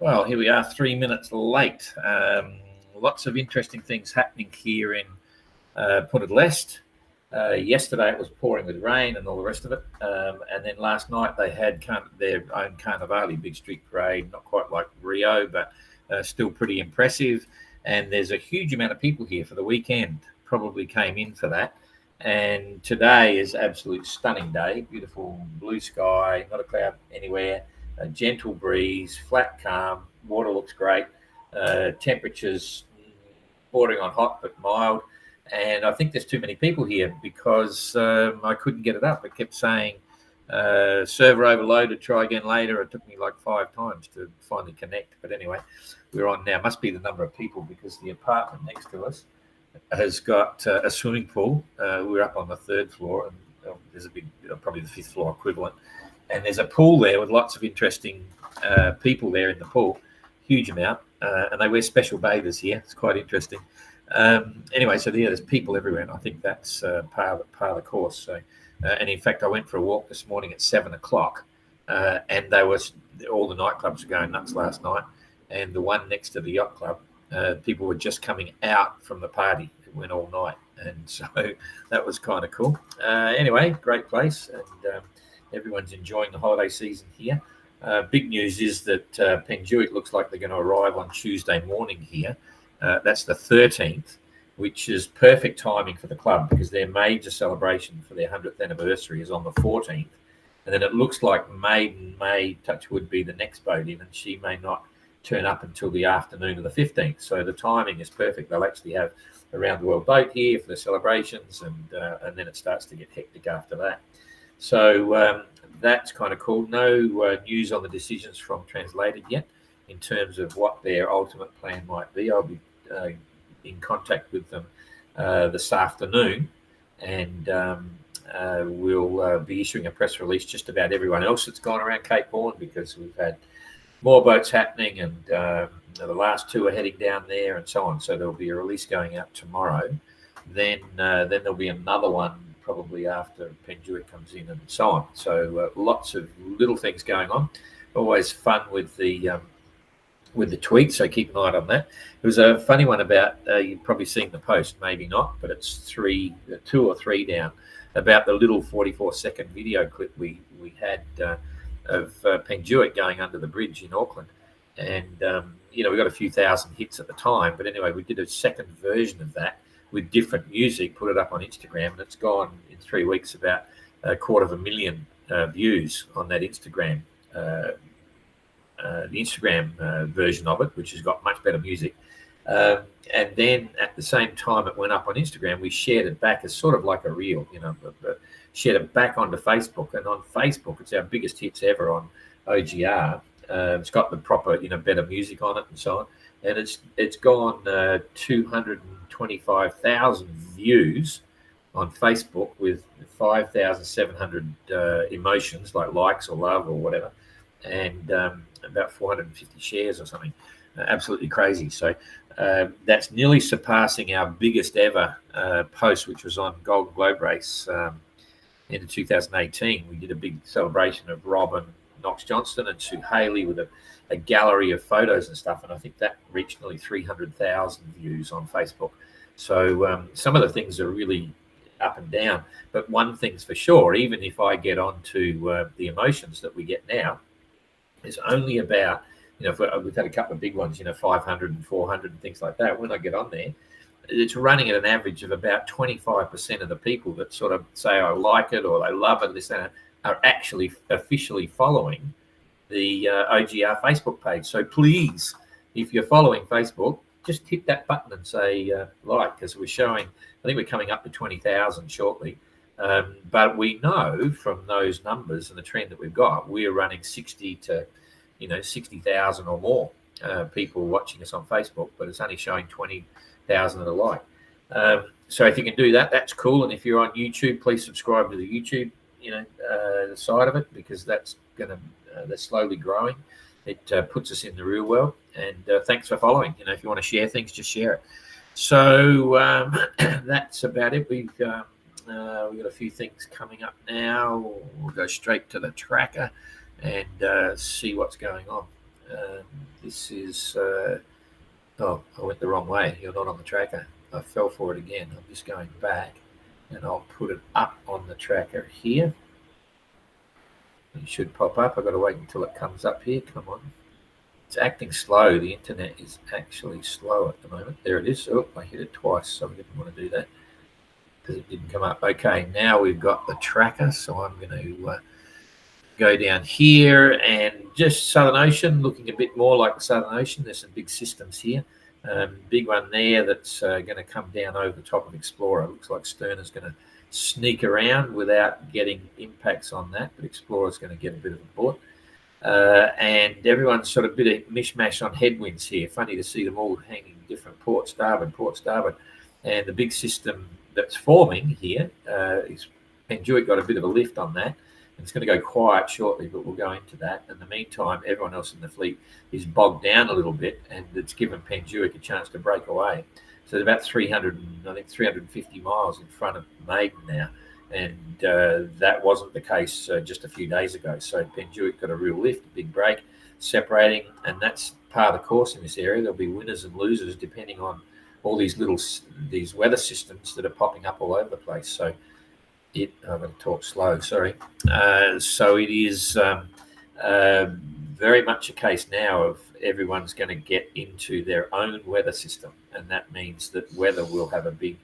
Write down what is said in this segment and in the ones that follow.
Well, here we are, 3 minutes late. Lots of interesting things happening here in Punta del Este. Yesterday it was pouring with rain and all the rest of it. And then last night they had their own Carnivale, big street parade, not quite like Rio, but still pretty impressive. And there's a huge amount of people here for the weekend, probably came in for that. And today is absolute stunning day, beautiful blue sky, not a cloud anywhere, a gentle breeze, flat calm, water looks great, temperatures bordering on hot but mild. And I think there's too many people here because I couldn't get it up. It kept saying server overloaded, try again later. It took me like 5 times to finally connect. But anyway, we're on now. Must be the number of people because the apartment next to us has got a swimming pool. We're up on the 3rd floor, and there's a big, probably the 5th floor equivalent. And there's a pool there with lots of interesting people there in the pool, huge amount. And they wear special bathers here. It's quite interesting. Anyway, so there's people everywhere, and I think that's part of the course. So, and in fact, I went for a walk this morning at 7 o'clock, and all the nightclubs were going nuts last night, and the one next to the yacht club, people were just coming out from the party. It went all night, and so that was kind of cool. Anyway, great place, and everyone's enjoying the holiday season here. Big news is that Penjuic looks like they're going to arrive on Tuesday morning here. That's the 13th, which is perfect timing for the club because their major celebration for their 100th anniversary is on the 14th. And then it looks like Maiden may, touch wood, be the next boat in, and she may not turn up until the afternoon of the 15th. So the timing is perfect. They'll actually have a round-the-world boat here for the celebrations, and then it starts to get hectic after that. So that's kind of cool. No news on the decisions from Translated yet in terms of what their ultimate plan might be. I'll be in contact with them this afternoon, and we'll be issuing a press release just about everyone else that's gone around Cape Horn because we've had more boats happening, and the last 2 are heading down there and so on. So there'll be a release going out tomorrow. Then there'll be another one probably after Penjuic comes in and so on. So lots of little things going on. Always fun with the tweets, so keep an eye on that. It was a funny one about, you've probably seen the post, maybe not, but it's 2 or 3 down, about the little 44-second video clip we had of Penjuic going under the bridge in Auckland. And, we got a few thousand hits at the time, but anyway, we did a second version of that with different music, put it up on Instagram, and it's gone in 3 weeks about 250,000 views on that Instagram the Instagram version of it, which has got much better music. And then at the same time it went up on Instagram, we shared it back as sort of like a reel, shared it back onto Facebook. And on Facebook, it's our biggest hits ever on OGR. It's got the proper, better music on it and so on. And it's gone 225,000 views on Facebook with 5,700 emotions like likes or love or whatever. And about 450 shares or something. Absolutely crazy. So that's nearly surpassing our biggest ever post, which was on Golden Globe race in 2018. We did a big celebration of Rob and Knox Johnston and Sue Haley with a gallery of photos and stuff. And I think that reached nearly 300,000 views on Facebook. So some of the things are really up and down. But one thing's for sure, even if I get onto the emotions that we get now, it's only about, we've had a couple of big ones, 500 and 400 and things like that. When I get on there, it's running at an average of about 25% of the people that sort of say, I like it or they love it, this and that, are actually officially following the OGR Facebook page. So please, if you're following Facebook, just hit that button and say like, because we're showing, I think we're coming up to 20,000 shortly. But we know from those numbers and the trend that we've got, we're running 60 to 60,000 or more people watching us on Facebook, but it's only showing 20,000 that are like. So if you can do that, that's cool. And if you're on YouTube, please subscribe to the YouTube side of it, because that's they're slowly growing. It puts us in the real world. And thanks for following. If you want to share things, just share it. So that's about it. We've got a few things coming up now. We'll go straight to the tracker and see what's going on. This is, oh, I went the wrong way. You're not on the tracker. I fell for it again. I'm just going back and I'll put it up on the tracker here. It should pop up. I've got to wait until it comes up here. Come on. It's acting slow. The internet is actually slow at the moment. There it is. Oh, I hit it twice, so I didn't want to do that because it didn't come up. Okay, now we've got the tracker, so I'm going to go down here, and just Southern Ocean, looking a bit more like the Southern Ocean. There's some big systems here. Big one there that's going to come down over the top of Explorer. Looks like Sterna's going to sneak around without getting impacts on that, but Explorer's going to get a bit of a bullet. And everyone's sort of a bit of mishmash on headwinds here. Funny to see them all hanging different port starboard. And the big system that's forming here is Penduic got a bit of a lift on that. It's going to go quiet shortly, but we'll go into that. In the meantime, everyone else in the fleet is bogged down a little bit, and it's given Penduic a chance to break away. So they're about 350 miles in front of Maiden now, and that wasn't the case just a few days ago. So Penduic got a real lift, a big break, separating, and that's part of the course in this area. There'll be winners and losers depending on all these weather systems that are popping up all over the place. So I'm going to talk slow, sorry. So it is very much a case now of everyone's going to get into their own weather system, and that means that weather will have a big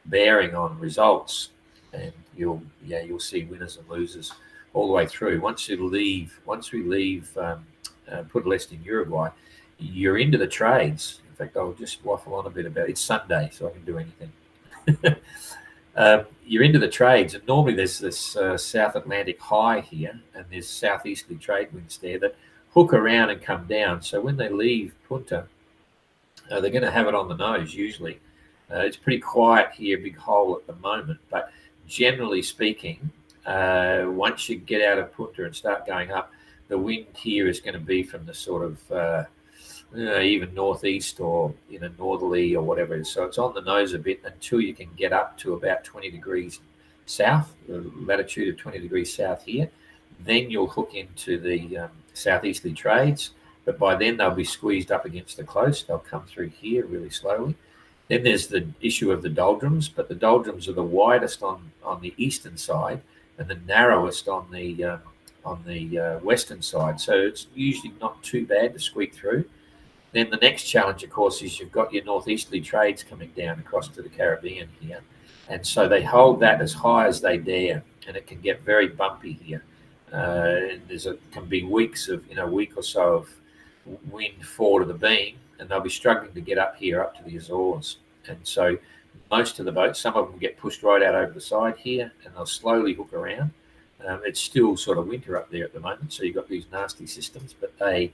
bearing on results, and you'll see winners and losers all the way through. Once we leave Punta del Este in Uruguay, you're into the trades. In fact, I'll just waffle on a bit about it. It's Sunday, so I can do anything. You're into the trades, and normally there's this South Atlantic high here, and there's southeasterly trade winds there that hook around and come down. So when they leave Punta, they're going to have it on the nose usually. It's pretty quiet here, big hole at the moment, but generally speaking, once you get out of Punta and start going up, the wind here is going to be from the sort of even northeast or northerly or whatever it is. So it's on the nose a bit until you can get up to about 20 degrees south, the latitude of 20 degrees south here. Then you'll hook into the southeasterly trades, but by then they'll be squeezed up against the coast. They'll come through here really slowly. Then there's the issue of the doldrums, but the doldrums are the widest on the eastern side and the narrowest on the western side. So it's usually not too bad to squeak through. Then the next challenge, of course, is you've got your northeasterly trades coming down across to the Caribbean here. And so they hold that as high as they dare, and it can get very bumpy here. Can be weeks of, a week or so of wind forward of the beam, and they'll be struggling to get up here, up to the Azores. And so most of the boats, some of them get pushed right out over the side here, and they'll slowly hook around. It's still sort of winter up there at the moment, so you've got these nasty systems, but they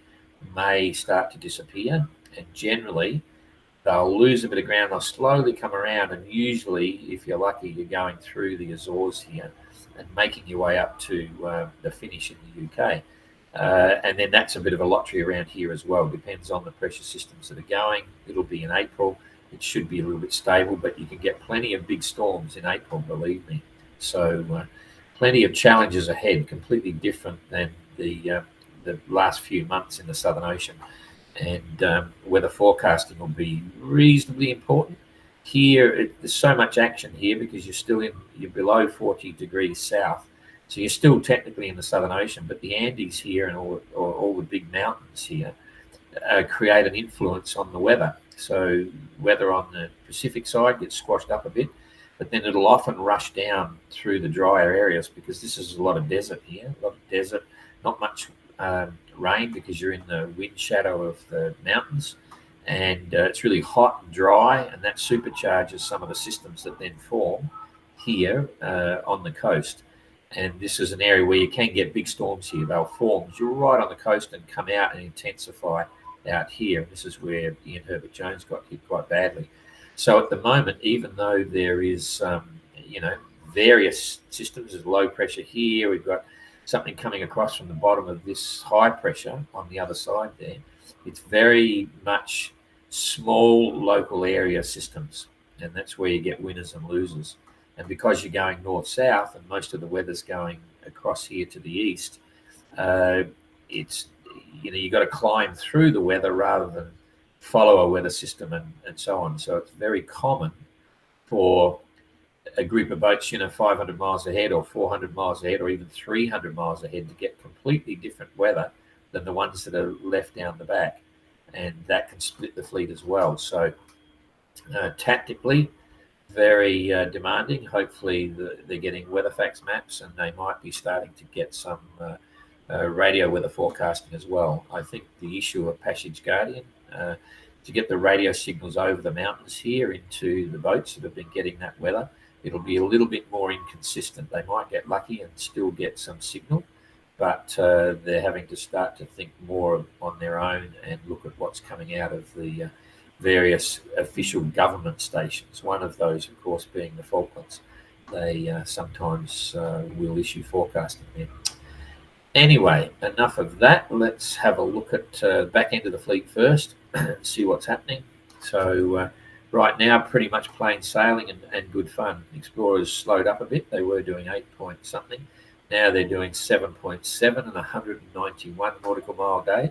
may start to disappear, and generally they'll lose a bit of ground. They'll slowly come around, and usually, if you're lucky, you're going through the Azores here and making your way up to the finish in the UK. And then that's a bit of a lottery around here as well. Depends on the pressure systems that are going. It'll be in April. It should be a little bit stable, but you can get plenty of big storms in April, believe me. So plenty of challenges ahead, completely different than the last few months in the Southern Ocean. And weather forecasting will be reasonably important. Here, there's so much action here because you're below 40 degrees south. So you're still technically in the Southern Ocean, but the Andes here and all the big mountains here create an influence on the weather. So weather on the Pacific side gets squashed up a bit, but then it'll often rush down through the drier areas because this is a lot of desert here, not much rain because you're in the wind shadow of the mountains, and it's really hot and dry, and that supercharges some of the systems that then form here on the coast. And this is an area where you can get big storms here. They'll form right on the coast and come out and intensify out here. This is where Ian Herbert Jones got hit quite badly. So at the moment, even though there is various systems, there's low pressure here, we've got something coming across from the bottom of this high pressure on the other side there. It's very much small local area systems, and that's where you get winners and losers. And because you're going north-south and most of the weather's going across here to the east, you've got to climb through the weather rather than follow a weather system and so on. So it's very common for a group of boats, 500 miles ahead or 400 miles ahead or even 300 miles ahead to get completely different weather than the ones that are left down the back. And that can split the fleet as well. So tactically, very demanding. Hopefully they're getting WeatherFax maps, and they might be starting to get some radio weather forecasting as well. I think the issue of Passage Guardian, to get the radio signals over the mountains here into the boats that have been getting that weather, it'll be a little bit more inconsistent. They might get lucky and still get some signal, but they're having to start to think more on their own and look at what's coming out of the various official government stations. One of those, of course, being the Falklands. They sometimes will issue forecasting there. Anyway, enough of that. Let's have a look at back end of the fleet first and see what's happening. So right now, pretty much plain sailing and good fun. Explorers slowed up a bit. They were doing 8 point something. Now they're doing 7.7 and 191 nautical mile day.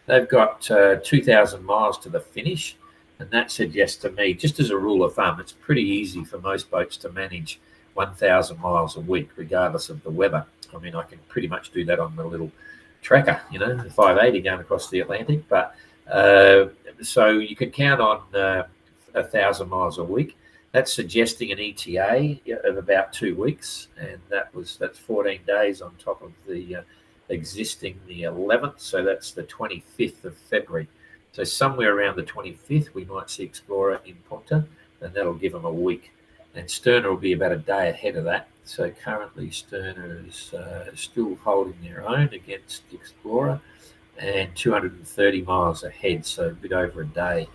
They've got 2,000 miles to the finish. And that suggests to me, just as a rule of thumb, it's pretty easy for most boats to manage 1,000 miles a week, regardless of the weather. I mean, I can pretty much do that on the little tracker, the 580 going across the Atlantic. But so you could count on 1,000 miles a week. That's suggesting an ETA of about 2 weeks, and that's 14 days on top of the existing the 11th. So that's the 25th of February. So somewhere around the 25th, we might see Explorer in Punta, and that'll give them a week. And Sterna will be about a day ahead of that. So currently Sterna is still holding their own against Explorer and 230 miles ahead, so a bit over a day,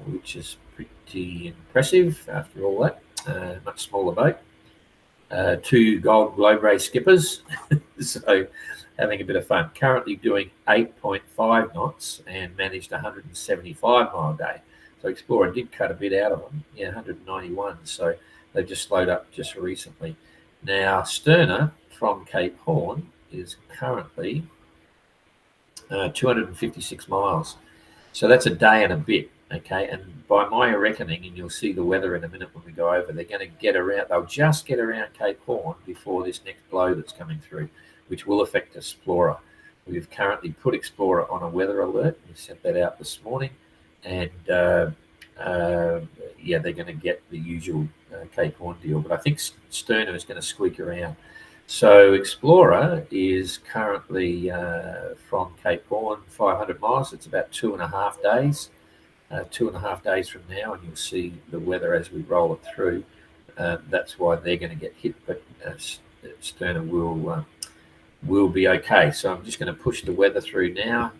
which is pretty impressive after all that. Much smaller boat. 2 Gold Globe Race skippers. So having a bit of fun. Currently doing 8.5 knots and managed 175 mile day. So Explorer did cut a bit out of them, 191. So they've just slowed up just recently. Now Sterna from Cape Horn is currently 256 miles. So that's a day and a bit, okay? And by my reckoning, and you'll see the weather in a minute when we go over, they're going to get around, they'll just get around Cape Horn before this next blow that's coming through, which will affect Explorer. We've currently put Explorer on a weather alert. We sent that out this morning. And they're going to get the usual Cape Horn deal. But I think Sterna is going to squeak around. So Explorer is currently from Cape Horn, 500 miles. It's about 2.5 days. 2.5 days from now, and you'll see the weather as we roll it through. That's why they're going to get hit, but Sterna will be okay. So I'm just going to push the weather through now.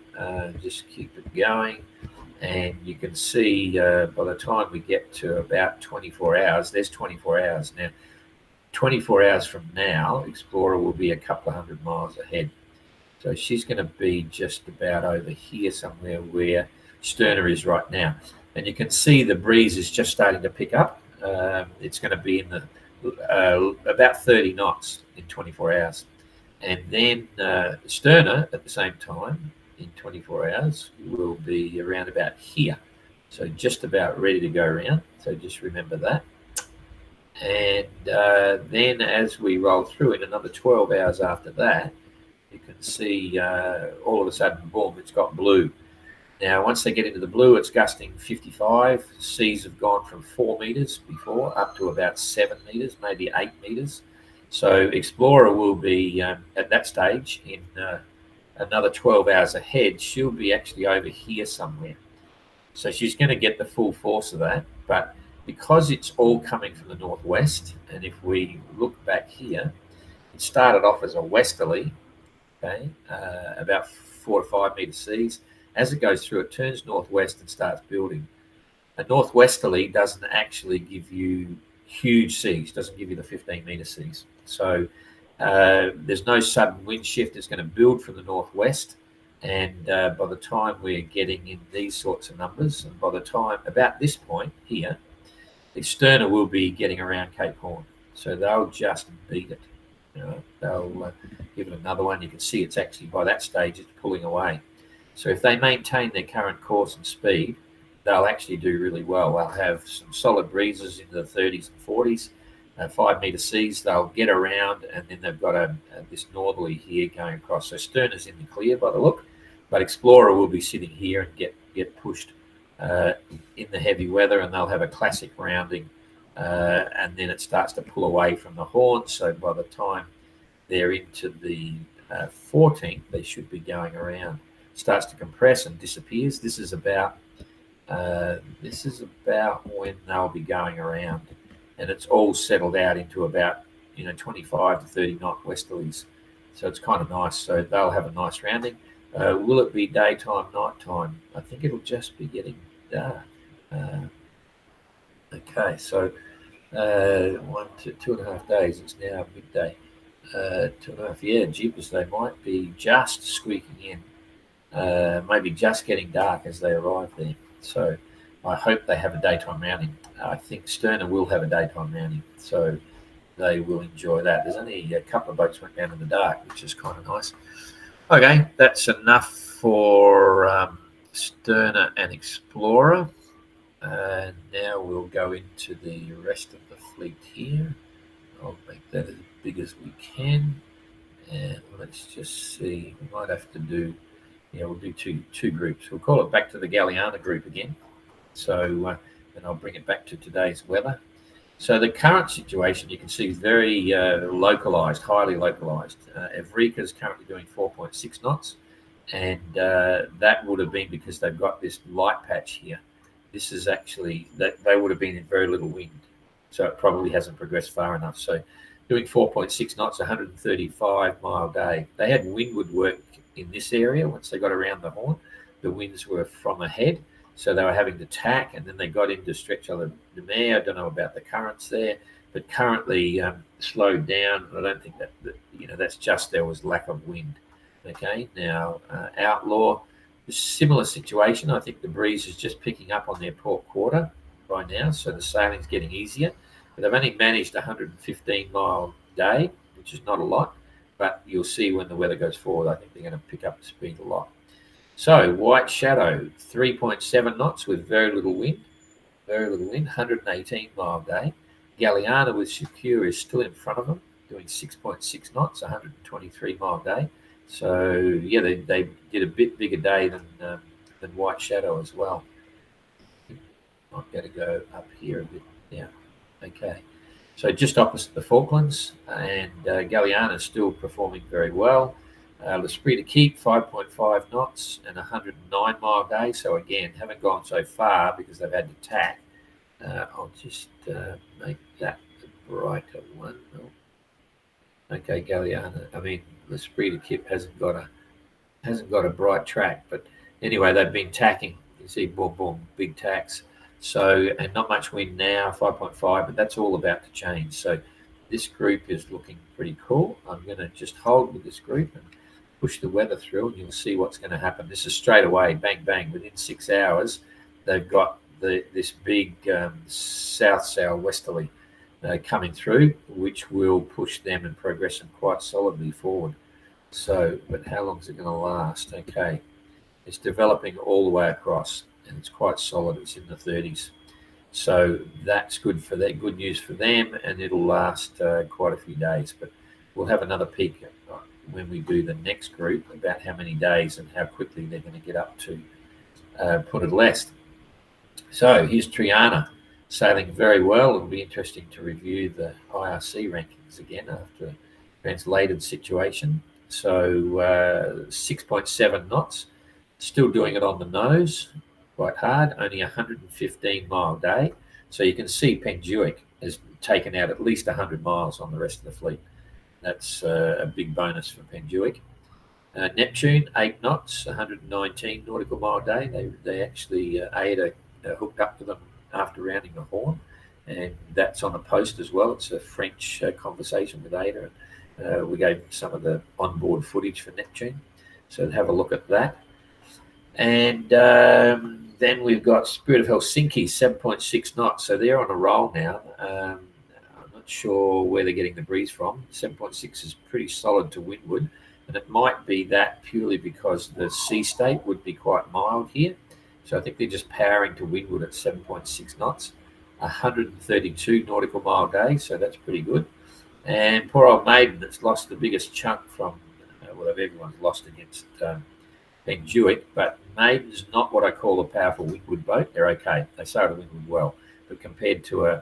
Just keep it going. And you can see by the time we get to about 24 hours, there's 24 hours. Now, 24 hours from now, Explorer will be a couple of 100 miles ahead. So she's going to be just about over here somewhere where Sterna is right now. And you can see the breeze is just starting to pick up. It's going to be in the about 30 knots in 24 hours. And then Sterna, at the same time, in 24 hours, will be around about here. So just about ready to go around. So just remember that. And then as we roll through in another 12 hours after that, you can see all of a sudden, boom, it's got blue. Now, once they get into the blue, it's gusting 55. Seas have gone from 4 meters before up to about 7 meters, maybe 8 meters. So Explorer will be at that stage in another 12 hours ahead. She'll be actually over here somewhere. So she's going to get the full force of that. But because it's all coming from the northwest, and if we look back here, it started off as a westerly, okay, about 4 to 5 meter seas. As it goes through, it turns northwest and starts building. A northwesterly doesn't actually give you huge seas, doesn't give you the 15 meter seas. So there's no sudden wind shift. It's going to build from the northwest. And by the time we're getting in these sorts of numbers, and by the time about this point here, the Sterna will be getting around Cape Horn. So they'll just beat it. They'll give it another one. You can see it's actually by that stage it's pulling away. So if they maintain their current course and speed, they'll actually do really well. They'll have some solid breezes into the 30s and 40s, 5-metre seas. They'll get around, and then they've got this northerly here going across. So Stern is in the clear by the look, but Explorer will be sitting here and get pushed in the heavy weather, and they'll have a classic rounding, and then it starts to pull away from the horn. So by the time they're into the 14th, they should be going around. Starts to compress and disappears. This is about when they'll be going around, and it's all settled out into about 25 to 30 knot westerlies. So it's kind of nice. So they'll have a nice rounding. Will it be daytime, nighttime? I think it'll just be getting dark. Okay, so 1 to 2.5 days. It's now midday. 2.5. Yeah, jeepers, they might be just squeaking in. Maybe just getting dark as they arrive there. So I hope they have a daytime rounding. I think Sterner will have a daytime rounding, so they will enjoy that. There's only a couple of boats went down in the dark, which is kind of nice. Okay, that's enough for Sterner and Explorer. Now we'll go into the rest of the fleet here. I'll make that as big as we can. And let's just see. We might have to do... we'll do two groups. We'll call it back to the Galliana group again. So then I'll bring it back to today's weather. So the current situation, you can see, is very localized, highly localized. Evrika is currently doing 4.6 knots, and that would have been because they've got this light patch here. This is actually, that they would have been in very little wind, so it probably hasn't progressed far enough. So doing 4.6 knots, 135-mile day. They had windward work in this area. Once they got around the horn, the winds were from ahead, so they were having to tack, and then they got into Stretch de Mer. I don't know about the currents there, but currently slowed down. I don't think that that's just there was lack of wind. Okay, now Outlaw, similar situation. I think the breeze is just picking up on their port quarter by now, so the sailing's getting easier. But they've only managed a 115-mile day, which is not a lot. But you'll see when the weather goes forward, I think they're going to pick up the speed a lot. So White Shadow, 3.7 knots with very little wind, 118-mile day. Galliana with Secure is still in front of them, doing 6.6 knots, 123-mile day. So yeah, they did a bit bigger day than White Shadow as well. I'm going to go up here a bit. Yeah, okay. So just opposite the Falklands, and Galliana is still performing very well. L'Esprit de Keep, 5.5 knots and 109-mile day. So again, haven't gone so far because they've had to tack. I'll just make that the brighter one. Oh. Okay, Galliana. I mean, L'Esprit de Keep hasn't got a bright track, but anyway, they've been tacking. You see, boom, boom, big tacks. So, and not much wind now, 5.5, but that's all about to change. So this group is looking pretty cool. I'm going to just hold with this group and push the weather through, and you'll see what's going to happen. This is straight away, bang, bang. Within 6 hours, they've got this big south westerly coming through, which will push them and progress them quite solidly forward. So, but how long is it going to last? Okay, it's developing all the way across, and it's quite solid. It's in the 30s. So that's good for that. Good news for them, and it'll last quite a few days. But we'll have another peek when we do the next group about how many days and how quickly they're going to get up to Punta del Este. So here's Triana sailing very well. It'll be interesting to review the IRC rankings again after a translated situation. So 6.7 knots, still doing it on the nose, quite hard, only 115-mile day. So you can see Penjuic has taken out at least 100 miles on the rest of the fleet. That's a big bonus for Penjuic. Neptune, 8 knots, 119 nautical mile day. They actually, Ada hooked up to them after rounding the horn, and that's on a post as well. It's a French conversation with Ada. We gave some of the onboard footage for Neptune, so have a look at that. And then we've got Spirit of Helsinki, 7.6 knots. So they're on a roll now. I'm not not sure where they're getting the breeze from. 7.6 is pretty solid to windward, and it might be that purely because the sea state would be quite mild here. So I think they're just powering to windward at 7.6 knots, 132 nautical mile day, so that's pretty good. And poor old Maiden that's lost the biggest chunk from, well, everyone's lost against Penduick, but Maiden's not what I call a powerful windward boat. They're okay. They sail to windward well, but compared to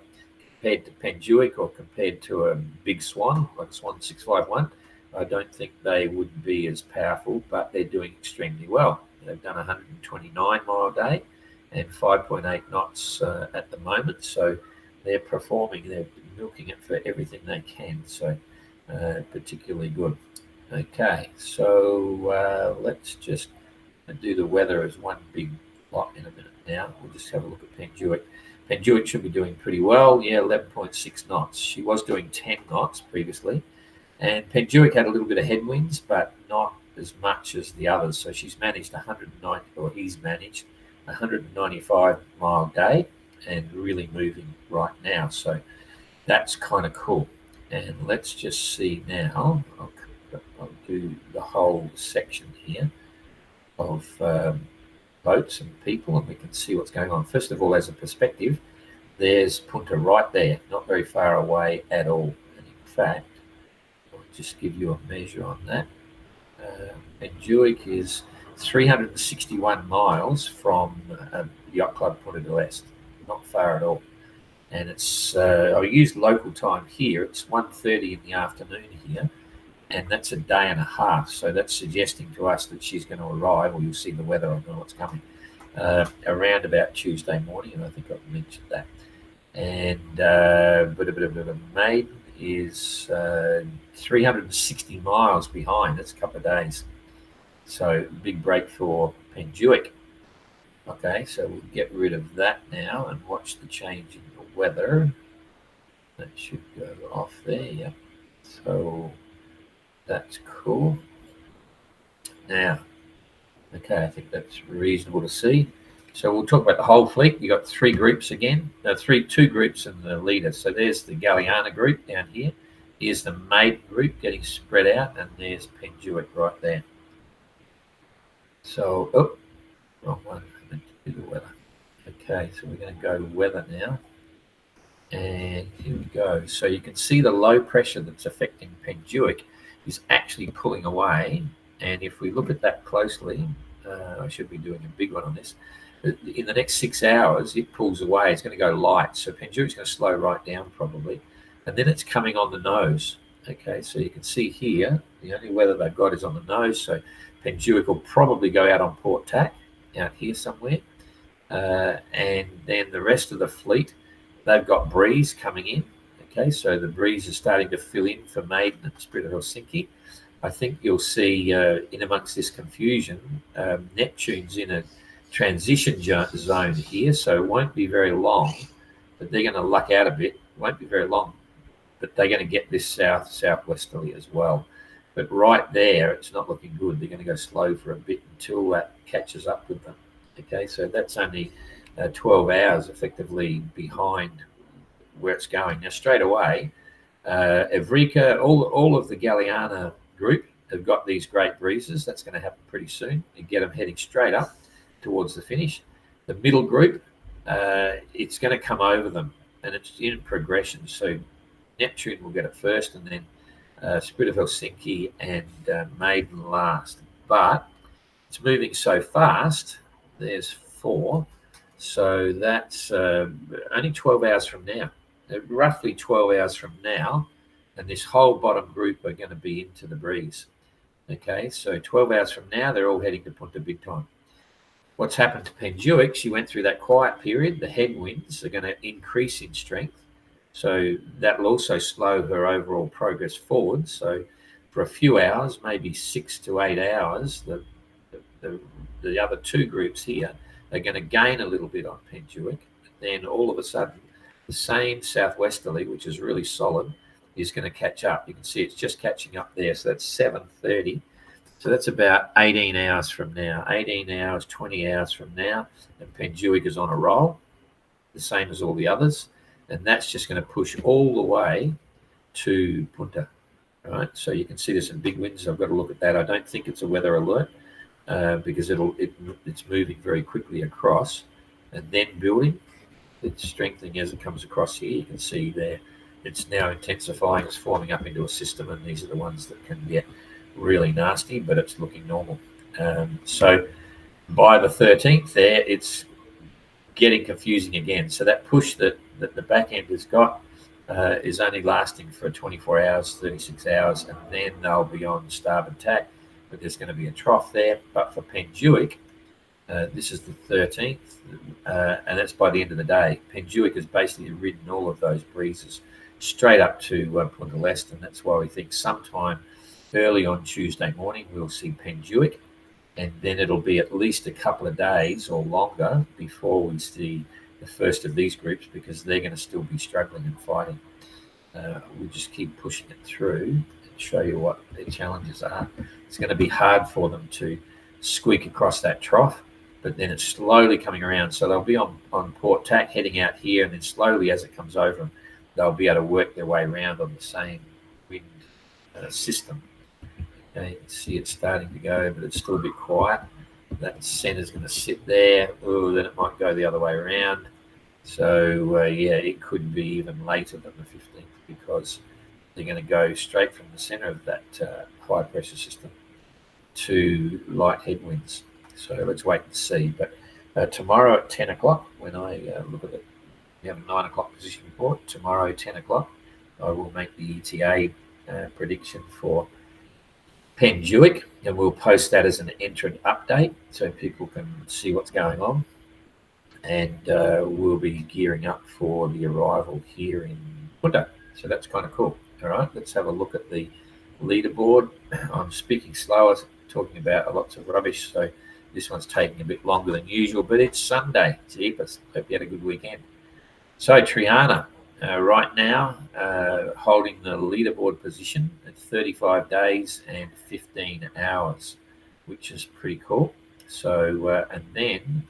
Penduick or compared to a big Swan like Swan 651, I don't think they would be as powerful, but they're doing extremely well. They've done 129 mile a day and 5.8 knots at the moment, so they're performing. They're milking it for everything they can, so particularly good. Okay, so let's just do the weather as one big lot in a minute now. We'll just have a look at Penduick. Penduick should be doing pretty well. Yeah, 11.6 knots. She was doing 10 knots previously. And Penduick had a little bit of headwinds, but not as much as the others. So she's managed 190, or he's managed 195 mile day and really moving right now. So that's kind of cool. And let's just see now. I'll do the whole section here of boats and people, and we can see what's going on. First of all, as a perspective, there's Punta right there, not very far away at all. And in fact, I'll just give you a measure on that. Penduick is 361 miles from Yacht Club Punta del Este, not far at all. And it's I used local time here. It's 1:30 in the afternoon here, and that's a day and a half. So that's suggesting to us that she's going to arrive, or you'll see the weather, I don't know what's coming, around about Tuesday morning, and I think I've mentioned that. And Maiden is 360 miles behind. That's a couple of days. So big break for Penduick. Okay, so we'll get rid of that now and watch the change in the weather. That should go off there, yeah. So that's cool. Now, okay, I think that's reasonable to see. So we'll talk about the whole fleet. You got three groups again. Two groups in the leader. So there's the Galiana group down here. Here's the Maiden group getting spread out, and there's Penduick right there. So, wrong one. I meant to do the weather. Okay, so we're going to go to weather now. And here we go. So you can see the low pressure that's affecting Penduick is actually pulling away. And if we look at that closely, I should be doing a big one on this. In the next 6 hours, it pulls away. It's going to go light. So Penduick's going to slow right down probably. And then it's coming on the nose. Okay, so you can see here, the only weather they've got is on the nose. So Penduick will probably go out on port tack out here somewhere. And then the rest of the fleet, they've got breeze coming in. Okay, so the breeze is starting to fill in for Maiden and Spirit of Helsinki. I think you'll see in amongst this confusion, Neptune's in a transition zone here, so it won't be very long, but they're going to luck out a bit. It won't be very long, but they're going to get this southwesterly as well. But right there, it's not looking good. They're going to go slow for a bit until that catches up with them. Okay, so that's only 12 hours effectively behind where it's going. Now, straight away, Evrika, all of the Galiana group have got these great breezes. That's going to happen pretty soon. You get them heading straight up towards the finish. The middle group, it's going to come over them, and it's in progression. So Neptune will get it first, and then Spirit of Helsinki and Maiden last. But it's moving so fast. There's 4. So that's only 12 hours from now. Roughly 12 hours from now, and this whole bottom group are going to be into the breeze. Okay, so 12 hours from now, they're all heading to Punta big time. What's happened to Penduick? She went through that quiet period. The headwinds are going to increase in strength. So that will also slow her overall progress forward. So for a few hours, maybe 6 to 8 hours, the other two groups here are going to gain a little bit on Penduick. Then all of a sudden, the same southwesterly, which is really solid, is going to catch up. You can see it's just catching up there. So that's 7:30. So that's about 18 hours from now. 18 hours, 20 hours from now, and Penduick is on a roll, the same as all the others. and that's just going to push all the way to Punta. Right, so you can see there's some big winds. I've got to look at that. I don't think it's a weather alert because it's moving very quickly across and then building. It's strengthening as it comes across here. You can see there it's now intensifying. It's forming up into a system, and these are the ones that can get really nasty, but it's looking normal. So by the 13th there, it's getting confusing again. So that push that the back end has got is only lasting for 24 hours, 36 hours, and then they'll be on starboard tack. But there's going to be a trough there. But for Penduic, this is the 13th, and that's by the end of the day. Penduic has basically ridden all of those breezes straight up to Punta Leste, and that's why we think sometime early on Tuesday morning we'll see Penduic, and then it'll be at least a couple of days or longer before we see the first of these groups, because they're going to still be struggling and fighting. We'll just keep pushing it through and show you what their challenges are. It's going to be hard for them to squeak across that trough, but then it's slowly coming around. So they'll be on port tack heading out here, and then slowly as it comes over them, they'll be able to work their way around on the same wind system. Okay, you can see it's starting to go, but it's still a bit quiet. That center's going to sit there. Oh, then it might go the other way around. So yeah, it could be even later than the 15th, because they're going to go straight from the center of that high pressure system to light headwinds. So let's wait and see. But tomorrow at 10 o'clock, when I look at it, we have a 9 o'clock position report. Tomorrow, 10 o'clock, I will make the ETA prediction for Penduic, and we'll post that as an entrant update so people can see what's going on. And we'll be gearing up for the arrival here in Punta. So that's kind of cool. All right, let's have a look at the leaderboard. I'm speaking slower, talking about lots of rubbish, so this one's taking a bit longer than usual, but it's Sunday. Jeepers. Hope you had a good weekend. So Triana, right now, holding the leaderboard position at 35 days and 15 hours, which is pretty cool. So, and then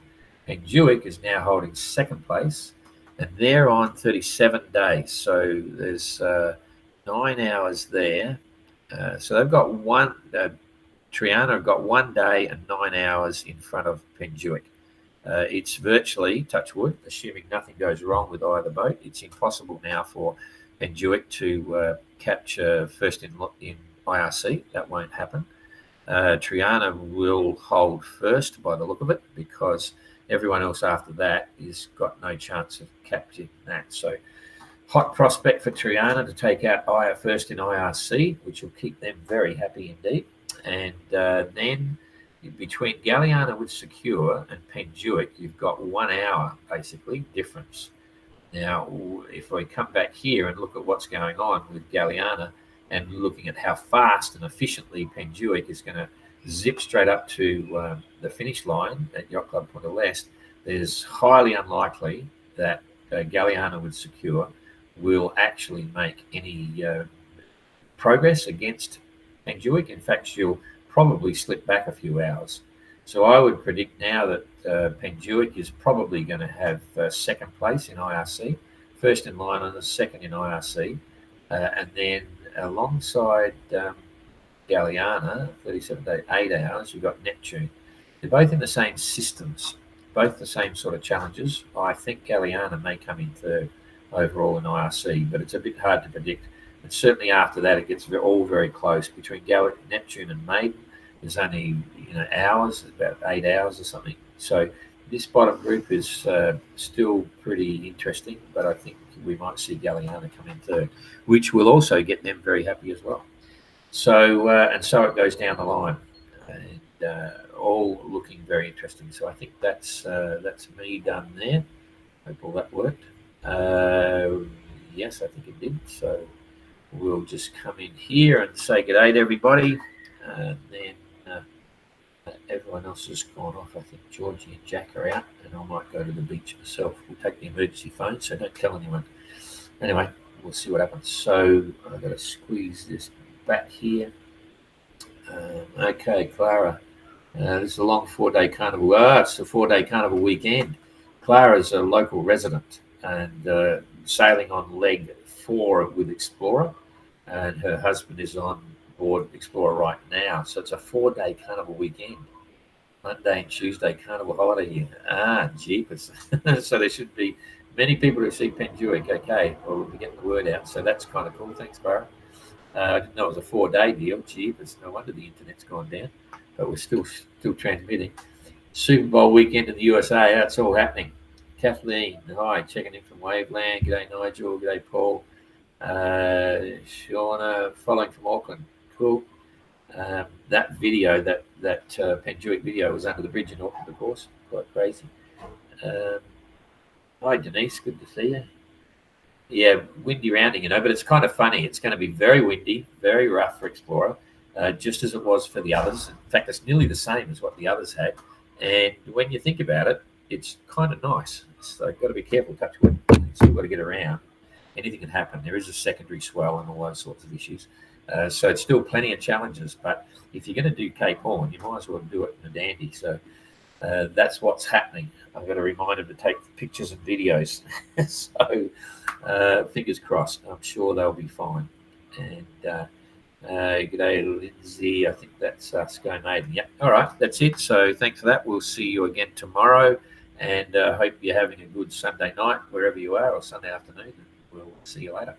Penduic is now holding second place, and they're on 37 days. So there's 9 hours there. So they've got one, Triana have got 1 day and 9 hours in front of Penduic. It's virtually, touch wood, assuming nothing goes wrong with either boat, it's impossible now for Penduic to capture first in IRC. That won't happen. Triana will hold first by the look of it, because everyone else after that is got no chance of capturing that. So hot prospect for Triana to take out Aya first in IRC, which will keep them very happy indeed. And then between Galiana with Secure and Penduic, you've got 1 hour basically difference. Now, if we come back here and look at what's going on with Galiana, and looking at how fast and efficiently Penduic is going to zip straight up to the finish line at Yacht Club Punta Leste, there's highly unlikely that Galiana with Secure will actually make any progress against Penduic. In fact, she'll probably slip back a few hours. So I would predict now that Penduic is probably going to have second place in IRC, first in line on the second in IRC, and then alongside Galiana, 37 days, 8 hours, you've got Neptune. They're both in the same systems, both the same sort of challenges. I think Galiana may come in third overall in IRC, but it's a bit hard to predict. And certainly after that, it gets all very close. Between Neptune and Maiden, there's only hours, about 8 hours or something. So this bottom group is still pretty interesting, but I think we might see Galiana come in third, which will also get them very happy as well. So and so it goes down the line, and all looking very interesting. So I think that's me done there. Hope all that worked. Yes, I think it did. So we'll just come in here and say good day to everybody, and then everyone else has gone off. I think Georgie and Jack are out, and I might go to the beach myself. We'll take the emergency phone, so don't tell anyone. Anyway, we'll see what happens. So I've got to squeeze this back here. Okay, Clara. This is a long 4-day carnival. It's a 4-day carnival weekend. Clara's a local resident, and sailing on leg 4 with Explorer, and her husband is on board Explorer right now. So it's a 4-day carnival weekend. Monday and Tuesday carnival holiday here. Jeepers. So there should be many people who see Penjuic. Okay, well, we'll be getting the word out. So that's kind of cool. Thanks, Barra. I didn't know it was a 4-day deal. Jeepers. No wonder the internet's gone down. But we're still transmitting. Super Bowl weekend in the USA. That's all happening. Kathleen, hi, checking in from Waveland. G'day, Nigel. G'day, Paul. Shauna, following from Auckland. Cool. That video, that Penjuic video, was under the bridge in Auckland, of course. Quite crazy. Hi, Denise. Good to see you. Yeah, windy rounding, but it's kind of funny. It's going to be very windy, very rough for Explorer, just as it was for the others. In fact, it's nearly the same as what the others had. And when you think about it, it's kind of nice. So you've got to be careful, touch wood. So you've got to get around. Anything can happen. There is a secondary swell and all those sorts of issues. So it's still plenty of challenges. But if you're going to do Cape Horn, you might as well do it in a dandy. So that's what's happening. I've got to remind them to take pictures and videos. So fingers crossed. I'm sure they'll be fine. And g'day, Lindsay. I think that's Sky Maiden. Yep. All right. That's it. So thanks for that. We'll see you again tomorrow. And hope you're having a good Sunday night wherever you are, or Sunday afternoon. And we'll see you later.